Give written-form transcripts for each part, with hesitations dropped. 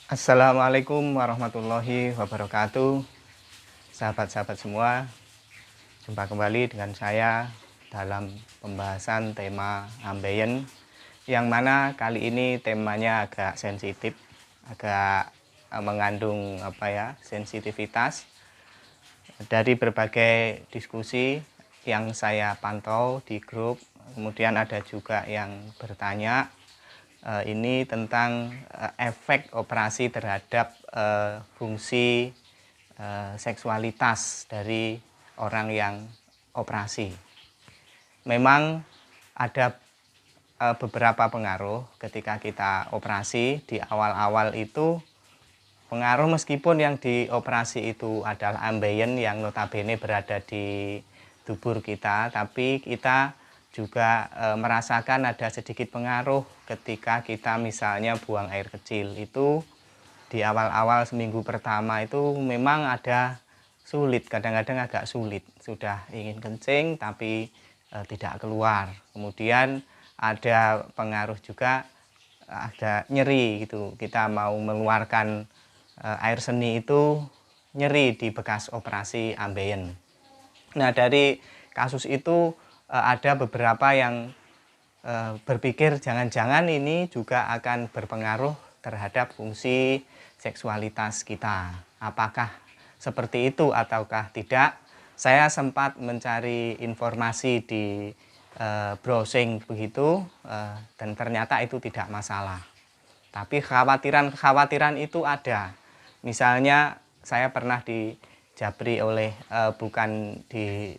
Assalamualaikum warahmatullahi wabarakatuh. Sahabat-sahabat semua, jumpa kembali dengan saya dalam pembahasan tema ambeien, yang mana kali ini temanya agak sensitif, agak mengandung sensitivitas. Dari berbagai diskusi yang saya pantau di grup, kemudian ada juga yang bertanya ini tentang efek operasi terhadap fungsi seksualitas dari orang yang operasi. Memang ada beberapa pengaruh ketika kita operasi. Di awal-awal itu pengaruh, meskipun yang dioperasi itu adalah ambeien yang notabene berada di tubuh kita, tapi kita juga merasakan ada sedikit pengaruh ketika kita misalnya buang air kecil. Itu di awal-awal seminggu pertama itu memang ada sulit, kadang-kadang agak sulit, sudah ingin kencing tapi tidak keluar. Kemudian ada pengaruh juga, ada nyeri gitu, kita mau mengeluarkan air seni itu nyeri di bekas operasi ambeien. Nah, dari kasus itu ada beberapa yang berpikir jangan-jangan ini juga akan berpengaruh terhadap fungsi seksualitas kita. Apakah seperti itu ataukah tidak? Saya sempat mencari informasi di browsing begitu, dan ternyata itu tidak masalah. Tapi kekhawatiran itu ada. Misalnya saya pernah dijabri oleh bukan di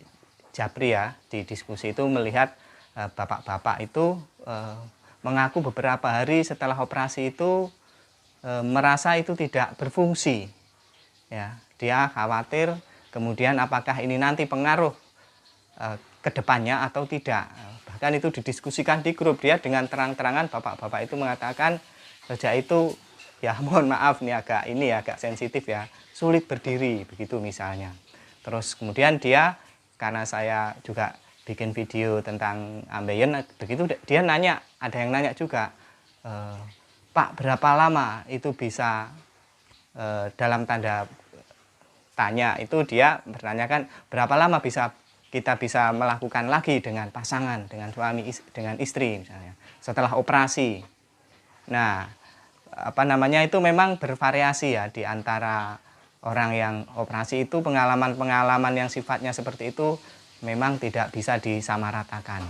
Japri ya, di diskusi itu melihat bapak-bapak itu mengaku beberapa hari setelah operasi itu merasa itu tidak berfungsi. Ya, dia khawatir kemudian apakah ini nanti pengaruh ke depannya atau tidak. Bahkan itu didiskusikan di grup, dia dengan terang-terangan bapak-bapak itu mengatakan sejak itu ya mohon maaf nih agak sensitif ya, sulit berdiri begitu misalnya. Terus kemudian dia, karena saya juga bikin video tentang ambeien begitu, dia nanya, ada yang nanya juga, Pak, berapa lama itu bisa, dalam tanda tanya itu dia bertanyakan berapa lama kita bisa melakukan lagi dengan pasangan, dengan suami, dengan istri misalnya setelah operasi. Nah, itu memang bervariasi ya di antara orang yang operasi itu. Pengalaman-pengalaman yang sifatnya seperti itu memang tidak bisa disamaratakan.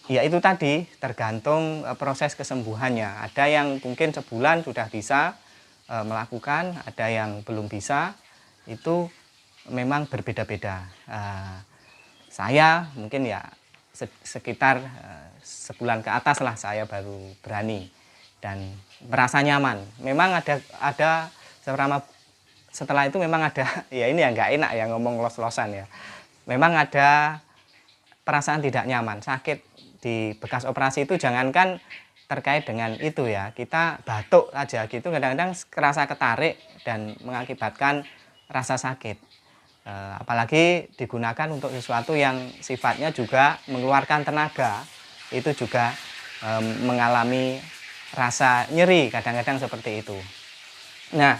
Ya itu tadi tergantung proses kesembuhannya. Ada yang mungkin sebulan sudah bisa melakukan, ada yang belum bisa. Itu memang berbeda-beda. Saya mungkin ya sekitar sebulan ke atas lah saya baru berani dan merasa nyaman. Memang ada setelah itu memang ada ya ini ya nggak enak ya ngomong los-losan ya. Memang ada perasaan tidak nyaman, sakit di bekas operasi itu. Jangankan terkait dengan itu ya, kita batuk aja gitu kadang-kadang kerasa ketarik dan mengakibatkan rasa sakit. Apalagi digunakan untuk sesuatu yang sifatnya juga mengeluarkan tenaga, itu juga mengalami rasa nyeri kadang-kadang seperti itu. Nah,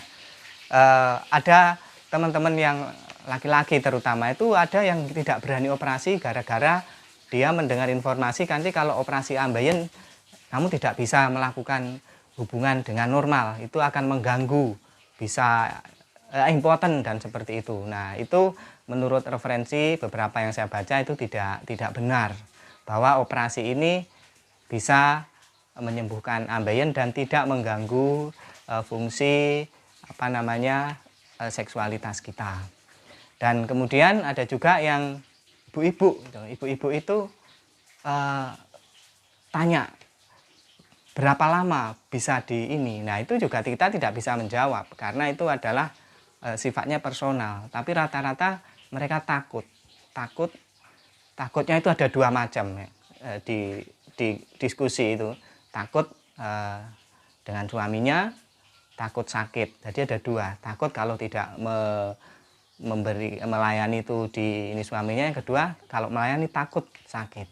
ada teman-teman yang laki-laki terutama itu ada yang tidak berani operasi gara-gara dia mendengar informasi nanti kalau operasi ambeien kamu tidak bisa melakukan hubungan dengan normal, itu akan mengganggu, bisa impoten dan seperti itu. Nah, itu menurut referensi beberapa yang saya baca itu tidak benar bahwa operasi ini bisa menyembuhkan ambeien dan tidak mengganggu fungsi seksualitas kita. Dan kemudian ada juga yang ibu-ibu itu tanya berapa lama bisa di ini. Nah, itu juga kita tidak bisa menjawab karena itu adalah sifatnya personal. Tapi rata-rata mereka takutnya itu ada dua macam ya, di diskusi itu. Takut dengan suaminya, takut sakit. Jadi ada dua, takut kalau tidak melayani itu di ini suaminya. Yang kedua, kalau melayani takut sakit.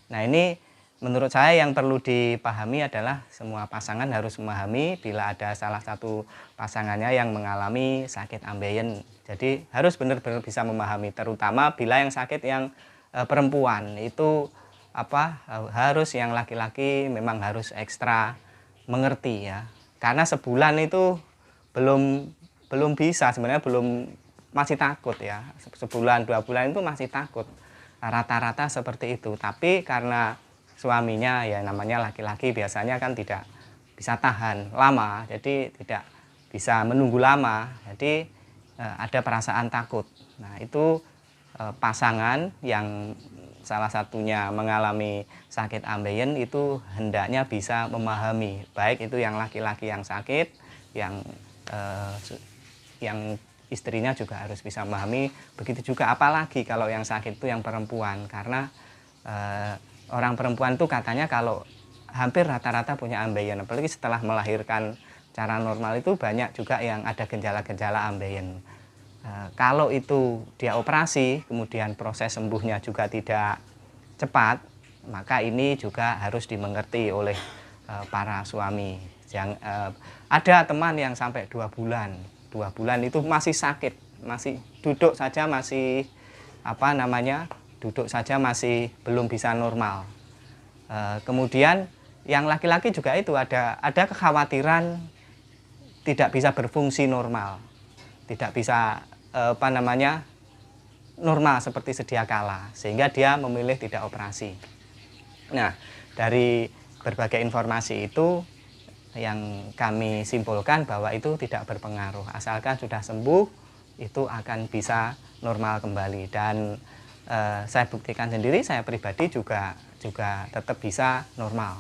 Nah, ini menurut saya yang perlu dipahami adalah semua pasangan harus memahami bila ada salah satu pasangannya yang mengalami sakit ambeien. Jadi harus benar-benar bisa memahami, terutama bila yang sakit yang perempuan itu harus yang laki-laki memang harus ekstra mengerti ya. Karena sebulan itu belum belum bisa sebenarnya, masih takut ya. Sebulan 2 bulan itu masih takut. Rata-rata seperti itu. Tapi karena suaminya ya namanya laki-laki biasanya kan tidak bisa tahan lama, jadi tidak bisa menunggu lama, jadi ada perasaan takut. Nah itu pasangan yang salah satunya mengalami sakit ambeien itu hendaknya bisa memahami, baik itu yang laki-laki yang sakit, yang istrinya juga harus bisa memahami, begitu juga apalagi kalau yang sakit itu yang perempuan, karena orang perempuan itu katanya kalau hampir rata-rata punya ambeien, apalagi setelah melahirkan cara normal itu banyak juga yang ada gejala-gejala ambeien. Kalau itu dia operasi, kemudian proses sembuhnya juga tidak cepat, maka ini juga harus dimengerti oleh para suami. Ada teman yang sampai 2 bulan itu masih sakit, masih duduk saja masih duduk saja masih belum bisa normal. Kemudian yang laki-laki juga itu ada kekhawatiran tidak bisa berfungsi normal, tidak bisa normal seperti sedia kala, sehingga dia memilih tidak operasi. Nah, dari berbagai informasi itu yang kami simpulkan bahwa itu tidak berpengaruh, asalkan sudah sembuh itu akan bisa normal kembali. Dan saya buktikan sendiri, saya pribadi juga tetap bisa normal.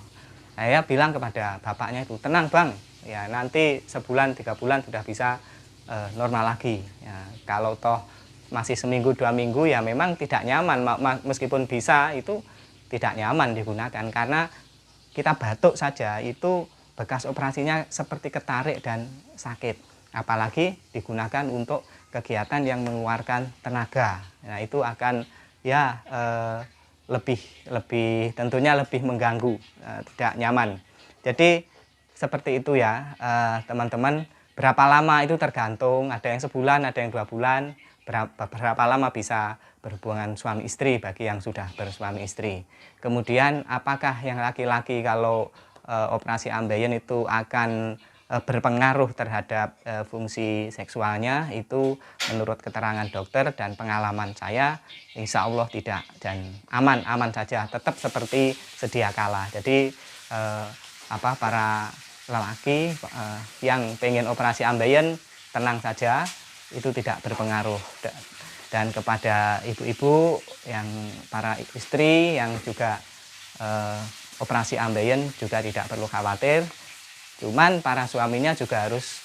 Saya bilang kepada bapaknya itu, tenang bang, ya nanti sebulan 3 bulan sudah bisa normal lagi. Ya, kalau toh masih seminggu 2 minggu ya memang tidak nyaman, meskipun bisa itu tidak nyaman digunakan, karena kita batuk saja itu bekas operasinya seperti ketarik dan sakit, apalagi digunakan untuk kegiatan yang mengeluarkan tenaga. Nah itu akan ya lebih tentunya lebih mengganggu, tidak nyaman. Jadi seperti itu ya teman-teman. Berapa lama itu tergantung, ada yang sebulan, ada yang 2 bulan, berapa lama bisa berhubungan suami istri bagi yang sudah bersuami istri. Kemudian apakah yang laki-laki kalau operasi ambeien itu akan berpengaruh terhadap fungsi seksualnya, itu menurut keterangan dokter dan pengalaman saya insya Allah tidak, dan aman saja, tetap seperti sedia kala. Jadi para lelaki yang pengen operasi ambeien tenang saja, itu tidak berpengaruh. Dan kepada ibu-ibu yang para istri yang juga operasi ambeien juga tidak perlu khawatir. Cuman para suaminya juga harus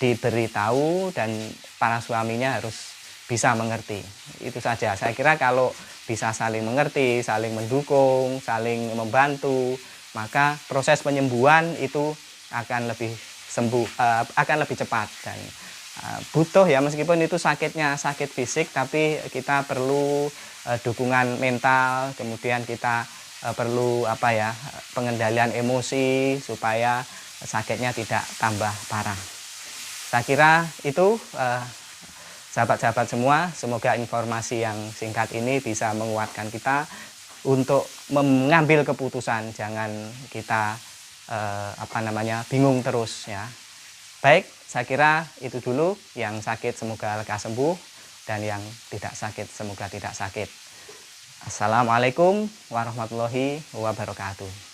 diberitahu dan para suaminya harus bisa mengerti. Itu saja. Saya kira kalau bisa saling mengerti, saling mendukung, saling membantu, maka proses penyembuhan itu akan lebih akan lebih cepat. Dan butuh ya, meskipun itu sakitnya sakit fisik, tapi kita perlu dukungan mental, kemudian kita perlu pengendalian emosi supaya sakitnya tidak tambah parah. Saya kira itu sahabat-sahabat semua, semoga informasi yang singkat ini bisa menguatkan kita untuk mengambil keputusan, jangan kita bingung terus ya. Baik, saya kira itu dulu. Yang sakit semoga lekas sembuh, dan yang tidak sakit semoga tidak sakit. Assalamualaikum warahmatullahi wabarakatuh.